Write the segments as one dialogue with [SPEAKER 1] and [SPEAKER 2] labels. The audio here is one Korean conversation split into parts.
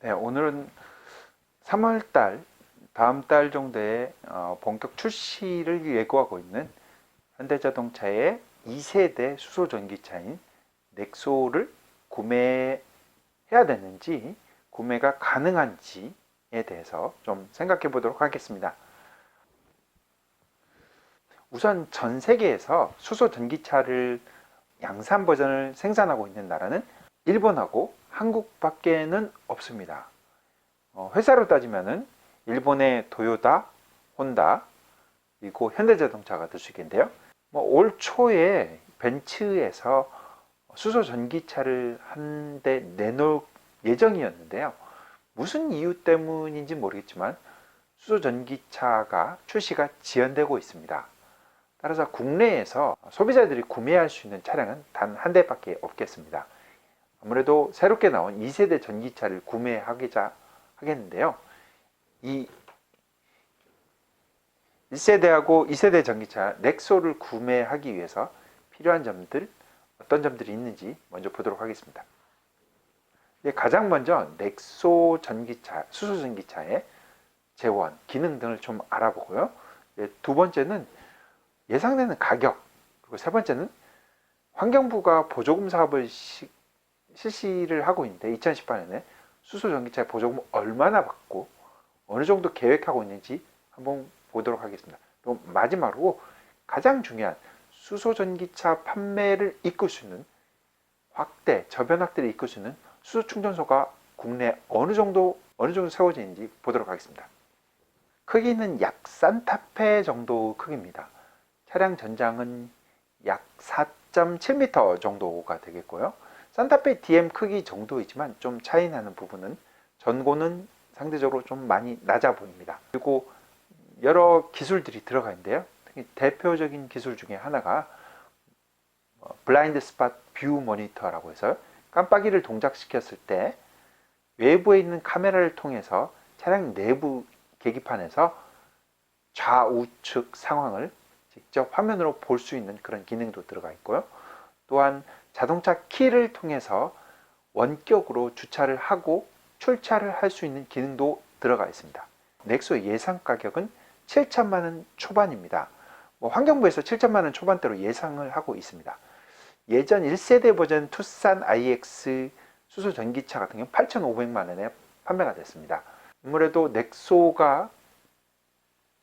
[SPEAKER 1] 네, 오늘은 3월 달, 다음 달 정도에 본격 출시를 예고하고 있는 현대자동차의 2세대 수소 전기차인 넥소를 구매해야 되는지, 구매가 가능한지에 대해서 좀 생각해 보도록 하겠습니다. 우선 전 세계에서 수소 전기차를 양산 버전을 생산하고 있는 나라는 일본하고 한국밖에는 없습니다. 회사로 따지면은 일본의 토요타, 혼다, 그리고 현대자동차가 될 수 있겠는데요. 올 초에 벤츠에서 수소 전기차를 한 대 내놓을 예정이었는데요. 무슨 이유 때문인지 모르겠지만 수소 전기차가 출시가 지연되고 있습니다. 따라서 국내에서 소비자들이 구매할 수 있는 차량은 단 한 대밖에 없겠습니다. 아무래도 새롭게 나온 2세대 전기차를 구매하기자 하겠는데요. 이 1세대하고 2세대 전기차 넥소를 구매하기 위해서 필요한 점들, 어떤 점들이 있는지 먼저 보도록 하겠습니다. 가장 먼저 넥소 전기차, 수소 전기차의 재원, 기능 등을 좀 알아보고요. 두 번째는 예상되는 가격, 그리고 세 번째는 환경부가 보조금 사업을 실시를 하고 있는데 2018년에 수소 전기차의 보조금 얼마나 받고 어느 정도 계획하고 있는지 한번 보도록 하겠습니다. 그리고 마지막으로 가장 중요한 수소 전기차 판매를 이끌 수 있는 확대, 저변 확대를 이끌 수 있는 수소 충전소가 국내에 어느 정도 세워지는지 보도록 하겠습니다. 크기는 약 산타페 정도 크기입니다. 차량 전장은 약 4.7m 정도가 되겠고요. 산타페 DM 크기 정도이지만 좀 차이 나는 부분은 전고는 상대적으로 좀 많이 낮아 보입니다. 그리고 여러 기술들이 들어가 있는데요. 특히 대표적인 기술 중에 하나가 블라인드 스팟 뷰 모니터라고 해서 깜빡이를 동작시켰을 때 외부에 있는 카메라를 통해서 차량 내부 계기판에서 좌우측 상황을 직접 화면으로 볼 수 있는 그런 기능도 들어가 있고요. 또한 자동차 키를 통해서 원격으로 주차를 하고 출차를 할 수 있는 기능도 들어가 있습니다. 넥소의 예상 가격은 7천만 원 초반입니다. 환경부에서 7천만 원 초반대로 예상을 하고 있습니다. 예전 1세대 버전 투싼 IX 수소 전기차 같은 경우 8,500만 원에 판매가 됐습니다. 아무래도 넥소가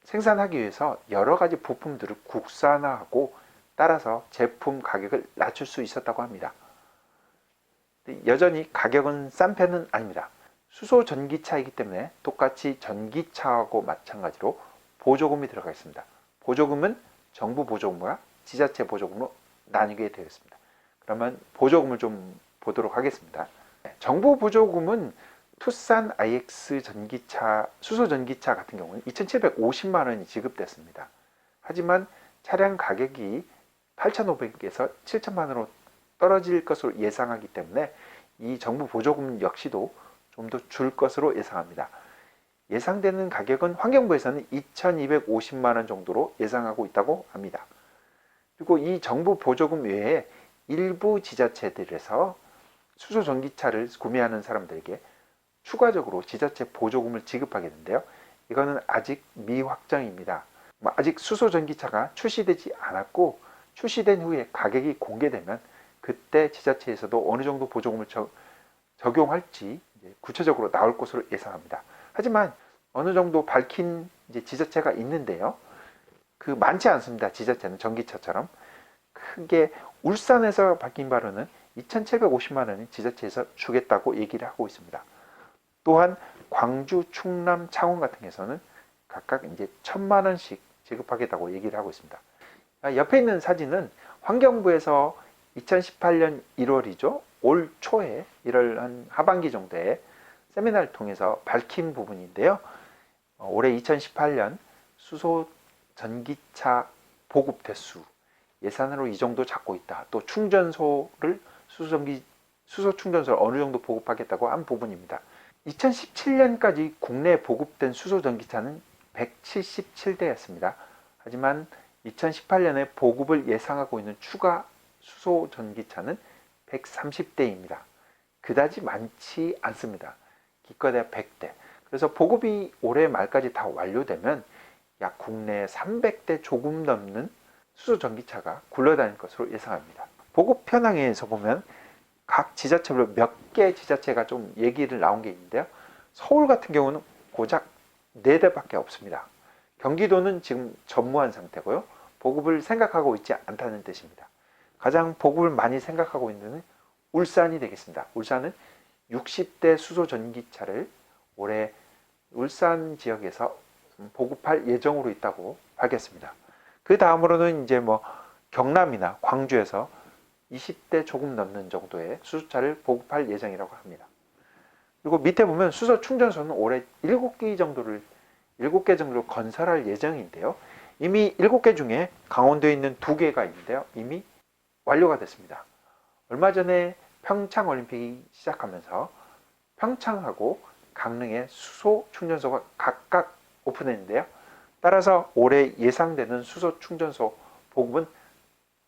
[SPEAKER 1] 생산하기 위해서 여러 가지 부품들을 국산화하고 따라서 제품 가격을 낮출 수 있었다고 합니다. 여전히 가격은 싼 편은 아닙니다. 수소 전기차이기 때문에 똑같이 전기차하고 마찬가지로 보조금이 들어가 있습니다. 보조금은 정부 보조금과 지자체 보조금으로 나뉘게 되어 있습니다. 그러면 보조금을 좀 보도록 하겠습니다. 정부 보조금은 투싼 IX 전기차, 수소 전기차 같은 경우는 2,750만 원이 지급됐습니다. 하지만 차량 가격이 8,500에서 7천만 원으로 떨어질 것으로 예상하기 때문에 이 정부 보조금 역시도 좀 더 줄 것으로 예상합니다. 예상되는 가격은 환경부에서는 2,250만 원 정도로 예상하고 있다고 합니다. 그리고 이 정부 보조금 외에 일부 지자체들에서 수소 전기차를 구매하는 사람들에게 추가적으로 지자체 보조금을 지급하게 되는데요. 이거는 아직 미확정입니다. 아직 수소 전기차가 출시되지 않았고 출시된 후에 가격이 공개되면 그때 지자체에서도 어느 정도 보조금을 적용할지 구체적으로 나올 것으로 예상합니다. 하지만 어느 정도 밝힌 지자체가 있는데요. 많지 않습니다. 지자체는 전기차처럼. 크게 울산에서 밝힌 바로는 2,750만 원이 지자체에서 주겠다고 얘기를 하고 있습니다. 또한 광주, 충남, 창원 같은 데서는 각각 1,000만 원씩 지급하겠다고 얘기를 하고 있습니다. 옆에 있는 사진은 환경부에서 2018년 1월이죠. 올 초에 1월 한 하반기 정도에 세미나를 통해서 밝힌 부분인데요. 올해 2018년 수소 전기차 보급 대수 예산으로 이 정도 잡고 있다. 또 충전소를 수소 충전소를 어느 정도 보급하겠다고 한 부분입니다. 2017년까지 국내에 보급된 수소 전기차는 177대였습니다. 하지만 2018년에 보급을 예상하고 있는 추가 수소 전기차는 130대입니다. 그다지 많지 않습니다. 기껏해야 100대. 그래서 보급이 올해 말까지 다 완료되면 약 국내 300대 조금 넘는 수소 전기차가 굴러다닐 것으로 예상합니다. 보급 현황에서 보면 각 지자체별로 몇 개 지자체가 좀 얘기를 나온 게 있는데요. 서울 같은 경우는 고작 4대밖에 없습니다. 경기도는 지금 전무한 상태고요. 보급을 생각하고 있지 않다는 뜻입니다. 가장 보급을 많이 생각하고 있는 데는 울산이 되겠습니다. 울산은 60대 수소 전기차를 올해 울산 지역에서 보급할 예정으로 있다고 밝혔습니다. 그 다음으로는 이제 뭐 경남이나 광주에서 20대 조금 넘는 정도의 수소차를 보급할 예정이라고 합니다. 그리고 밑에 보면 수소 충전소는 올해 7개 정도를 건설할 예정인데요. 이미 7개 중에 강원도에 있는 2개가 있는데요. 이미 완료가 됐습니다. 얼마 전에 평창 올림픽이 시작하면서 평창하고 강릉에 수소 충전소가 각각 오픈했는데요. 따라서 올해 예상되는 수소 충전소 보급은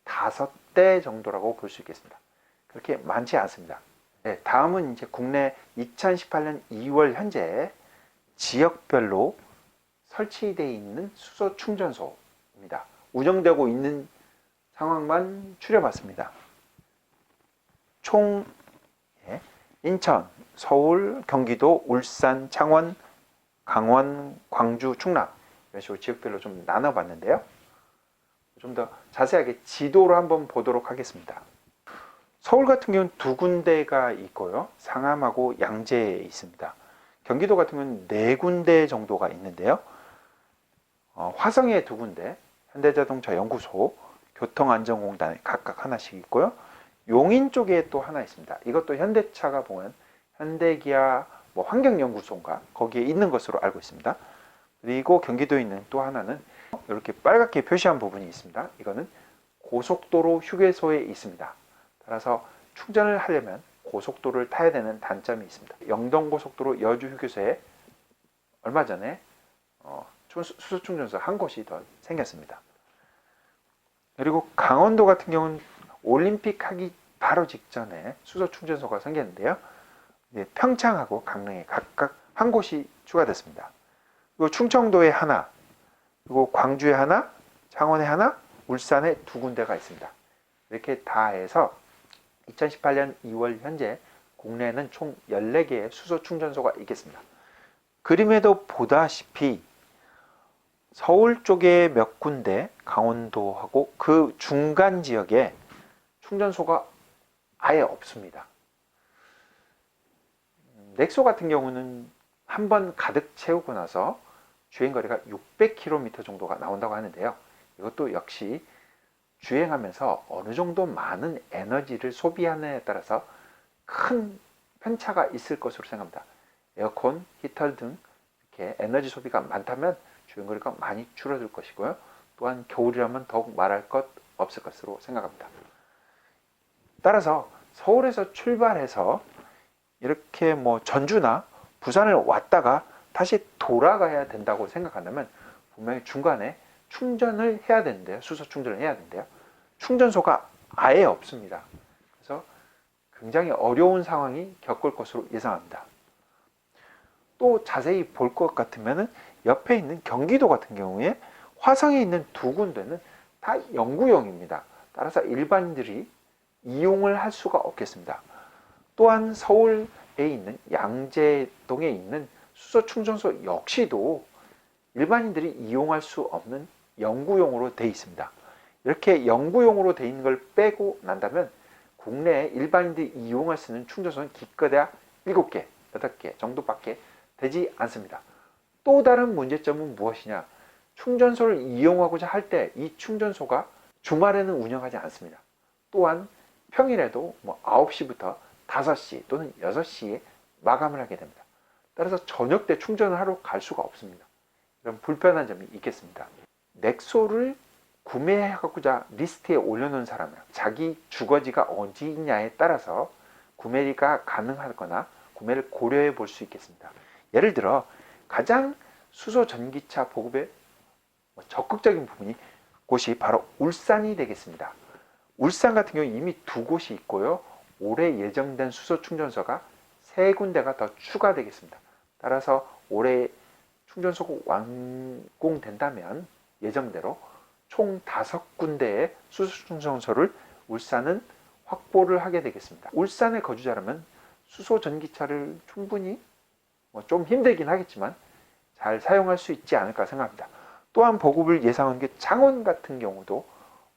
[SPEAKER 1] 5대 정도라고 볼 수 있겠습니다. 그렇게 많지 않습니다. 네, 다음은 이제 국내 2018년 2월 현재 지역별로 설치되어 있는 수소 충전소입니다. 운영되고 있는 상황만 추려봤습니다. 총 인천, 서울, 경기도, 울산, 창원, 강원, 광주, 충남 이런 식으로 지역별로 좀 나눠봤는데요. 좀 더 자세하게 지도로 한번 보도록 하겠습니다. 서울 같은 경우는 2군데가 있고요. 상암하고 양재에 있습니다. 경기도 같은 경우는 4군데 정도가 있는데요. 화성에 2군데, 현대자동차 연구소, 교통안전공단에 각각 하나씩 있고요. 용인 쪽에 또 하나 있습니다. 이것도 현대차가 보면 현대기아 환경연구소인가 거기에 있는 것으로 알고 있습니다. 그리고 경기도에 있는 또 하나는 이렇게 빨갛게 표시한 부분이 있습니다. 이거는 고속도로 휴게소에 있습니다. 따라서 충전을 하려면 고속도로를 타야 되는 단점이 있습니다. 영동고속도로 여주휴게소에 얼마 전에 수소 충전소 한 곳이 더 생겼습니다. 그리고 강원도 같은 경우는 올림픽 하기 바로 직전에 수소 충전소가 생겼는데요. 평창하고 강릉에 각각 한 곳이 추가됐습니다. 그리고 충청도에 하나, 그리고 광주에 하나, 창원에 하나, 울산에 2군데가 있습니다. 이렇게 다 해서 2018년 2월 현재 국내에는 총 14개의 수소 충전소가 있겠습니다. 그림에도 보다시피 서울 쪽에 몇 군데, 강원도하고 그 중간 지역에 충전소가 아예 없습니다. 넥소 같은 경우는 한번 가득 채우고 나서 주행거리가 600km 정도가 나온다고 하는데요. 이것도 역시 주행하면서 어느 정도 많은 에너지를 소비하느냐에 따라서 큰 편차가 있을 것으로 생각합니다. 에어컨, 히터 등 이렇게 에너지 소비가 많다면 주행거리가 많이 줄어들 것이고요. 또한 겨울이라면 더욱 말할 것 없을 것으로 생각합니다. 따라서 서울에서 출발해서 이렇게 전주나 부산을 왔다가 다시 돌아가야 된다고 생각한다면 분명히 중간에 충전을 해야 되는데요. 수소 충전을 해야 되는데요. 충전소가 아예 없습니다. 그래서 굉장히 어려운 상황이 겪을 것으로 예상합니다. 또 자세히 볼 것 같으면 옆에 있는 경기도 같은 경우에 화성에 있는 2군데는 다 연구용입니다. 따라서 일반인들이 이용을 할 수가 없겠습니다. 또한 서울에 있는 양재동에 있는 수소 충전소 역시도 일반인들이 이용할 수 없는 연구용으로 되어 있습니다. 이렇게 연구용으로 되어 있는 걸 빼고 난다면 국내에 일반인들이 이용할 수 있는 충전소는 기껏해야 7개, 8개 정도밖에 되지 않습니다. 또 다른 문제점은 무엇이냐? 충전소를 이용하고자 할 때 이 충전소가 주말에는 운영하지 않습니다. 또한 평일에도 9시부터 5시 또는 6시에 마감을 하게 됩니다. 따라서 저녁 때 충전을 하러 갈 수가 없습니다. 이런 불편한 점이 있겠습니다. 넥소를 구매하고자 리스트에 올려놓은 사람은 자기 주거지가 어디냐에 따라서 구매가 가능하거나 구매를 고려해 볼 수 있겠습니다. 예를 들어 가장 수소 전기차 보급에 적극적인 곳이 바로 울산이 되겠습니다. 울산 같은 경우 이미 2곳이 있고요. 올해 예정된 수소 충전소가 3군데가 더 추가되겠습니다. 따라서 올해 충전소가 완공된다면 예정대로 총 5군데의 수소 충전소를 울산은 확보를 하게 되겠습니다. 울산의 거주자라면 수소 전기차를 충분히 좀 힘들긴 하겠지만 잘 사용할 수 있지 않을까 생각합니다. 또한 보급을 예상한 게 창원 같은 경우도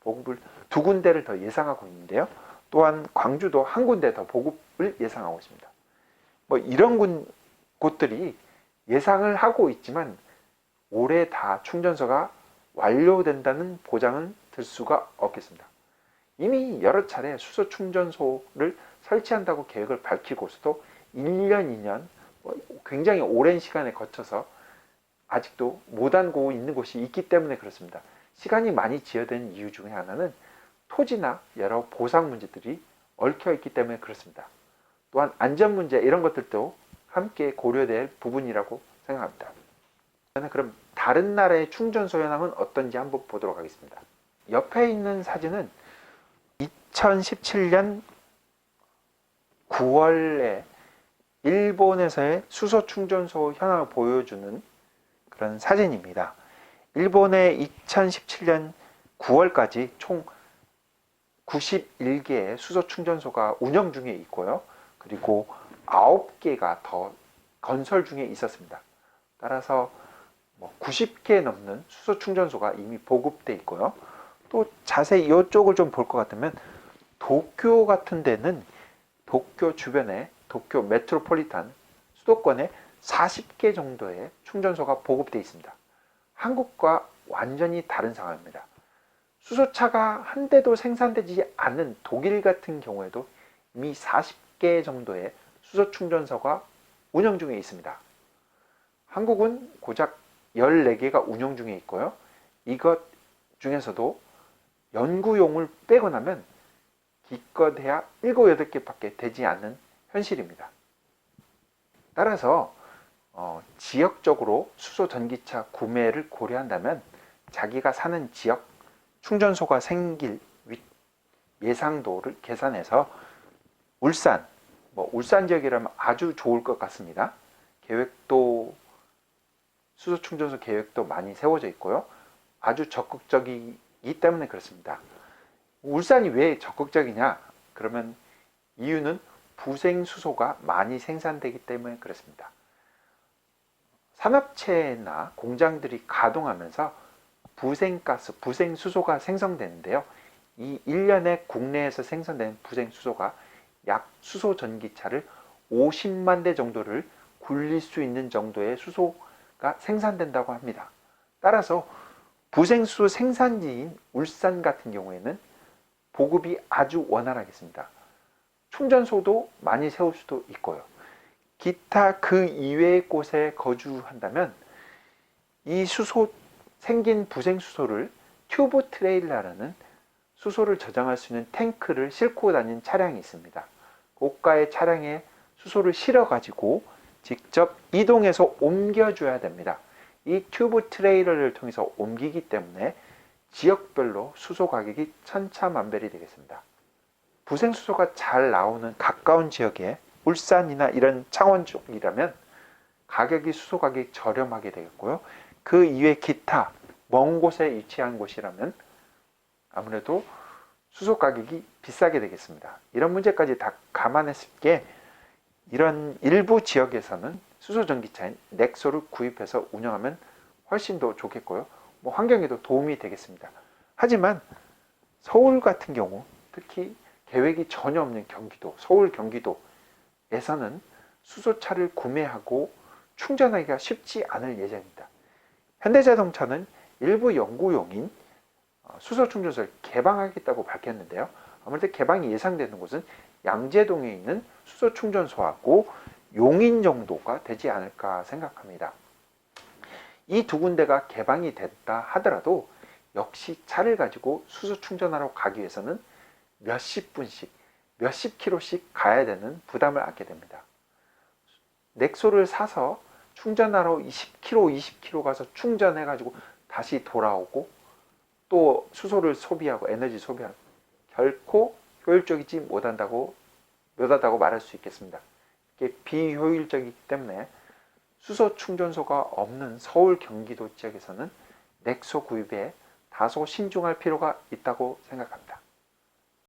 [SPEAKER 1] 보급을 2군데를 더 예상하고 있는데요. 또한 광주도 1군데 더 보급을 예상하고 있습니다. 이런 곳들이 예상을 하고 있지만 올해 다 충전소가 완료된다는 보장은 들 수가 없겠습니다. 이미 여러 차례 수소 충전소를 설치한다고 계획을 밝히고서도 1년, 2년 굉장히 오랜 시간에 거쳐서 아직도 못하고 있는 곳이 있기 때문에 그렇습니다. 시간이 많이 지연된 이유 중에 하나는 토지나 여러 보상 문제들이 얽혀 있기 때문에 그렇습니다. 또한 안전 문제 이런 것들도 함께 고려될 부분이라고 생각합니다. 그럼 다른 나라의 충전소 현황은 어떤지 한번 보도록 하겠습니다. 옆에 있는 사진은 2017년 9월에 일본에서의 수소 충전소 현황을 보여주는 그런 사진입니다. 일본의 2017년 9월까지 총 91개의 수소 충전소가 운영 중에 있고요. 그리고 9개가 더 건설 중에 있었습니다. 따라서 90개 넘는 수소 충전소가 이미 보급되어 있고요. 또 자세히 이쪽을 좀 볼 것 같으면 도쿄 같은 데는 도쿄 주변에 도쿄 메트로폴리탄 수도권에 40개 정도의 충전소가 보급되어 있습니다. 한국과 완전히 다른 상황입니다. 수소차가 한 대도 생산되지 않는 독일 같은 경우에도 이미 40개 정도의 수소 충전소가 운영 중에 있습니다. 한국은 고작 14개가 운영 중에 있고요. 이것 중에서도 연구용을 빼고 나면 기껏해야 7, 8개밖에 되지 않는 현실입니다. 따라서 지역적으로 수소 전기차 구매를 고려한다면 자기가 사는 지역 충전소가 생길 예상도를 계산해서 울산 지역이라면 아주 좋을 것 같습니다. 계획도 수소 충전소 계획도 많이 세워져 있고요. 아주 적극적이기 때문에 그렇습니다. 울산이 왜 적극적이냐? 그러면 이유는 부생수소가 많이 생산되기 때문에 그렇습니다. 산업체나 공장들이 가동하면서 부생가스, 부생수소가 생성되는데요. 이 1년에 국내에서 생산되는 부생수소가 약 수소 전기차를 50만 대 정도를 굴릴 수 있는 정도의 수소가 생산된다고 합니다. 따라서 부생수소 생산지인 울산 같은 경우에는 보급이 아주 원활하겠습니다. 충전소도 많이 세울 수도 있고요. 기타 그 이외의 곳에 거주한다면 이 생긴 부생수소를 튜브 트레일러라는 수소를 저장할 수 있는 탱크를 싣고 다니는 차량이 있습니다. 고가의 차량에 수소를 실어 가지고 직접 이동해서 옮겨줘야 됩니다. 이 튜브 트레일러를 통해서 옮기기 때문에 지역별로 수소 가격이 천차만별이 되겠습니다. 부생수소가 잘 나오는 가까운 지역에 울산이나 이런 창원 쪽이라면 수소 가격이 저렴하게 되겠고요. 그 이외 기타 먼 곳에 위치한 곳이라면 아무래도 수소 가격이 비싸게 되겠습니다. 이런 문제까지 다 감안했을 때 이런 일부 지역에서는 수소 전기차인 넥소를 구입해서 운영하면 훨씬 더 좋겠고요. 환경에도 도움이 되겠습니다. 하지만 서울 같은 경우 특히 계획이 전혀 없는 경기도, 서울 경기도에서는 수소차를 구매하고 충전하기가 쉽지 않을 예정입니다. 현대자동차는 일부 연구용인 수소 충전소를 개방하겠다고 밝혔는데요. 아무래도 개방이 예상되는 곳은 양재동에 있는 수소 충전소하고 용인 정도가 되지 않을까 생각합니다. 이 2군데가 개방이 됐다 하더라도 역시 차를 가지고 수소 충전하러 가기 위해서는 몇십 분씩, 몇십 킬로씩 가야 되는 부담을 안게 됩니다. 넥소를 사서 충전하러 10km, 20km 가서 충전해가지고 다시 돌아오고 또 수소를 소비하고 에너지 소비하고 결코 효율적이지 못하다고 말할 수 있겠습니다. 이게 비효율적이기 때문에 수소 충전소가 없는 서울, 경기도 지역에서는 냉소 구입에 다소 신중할 필요가 있다고 생각합니다.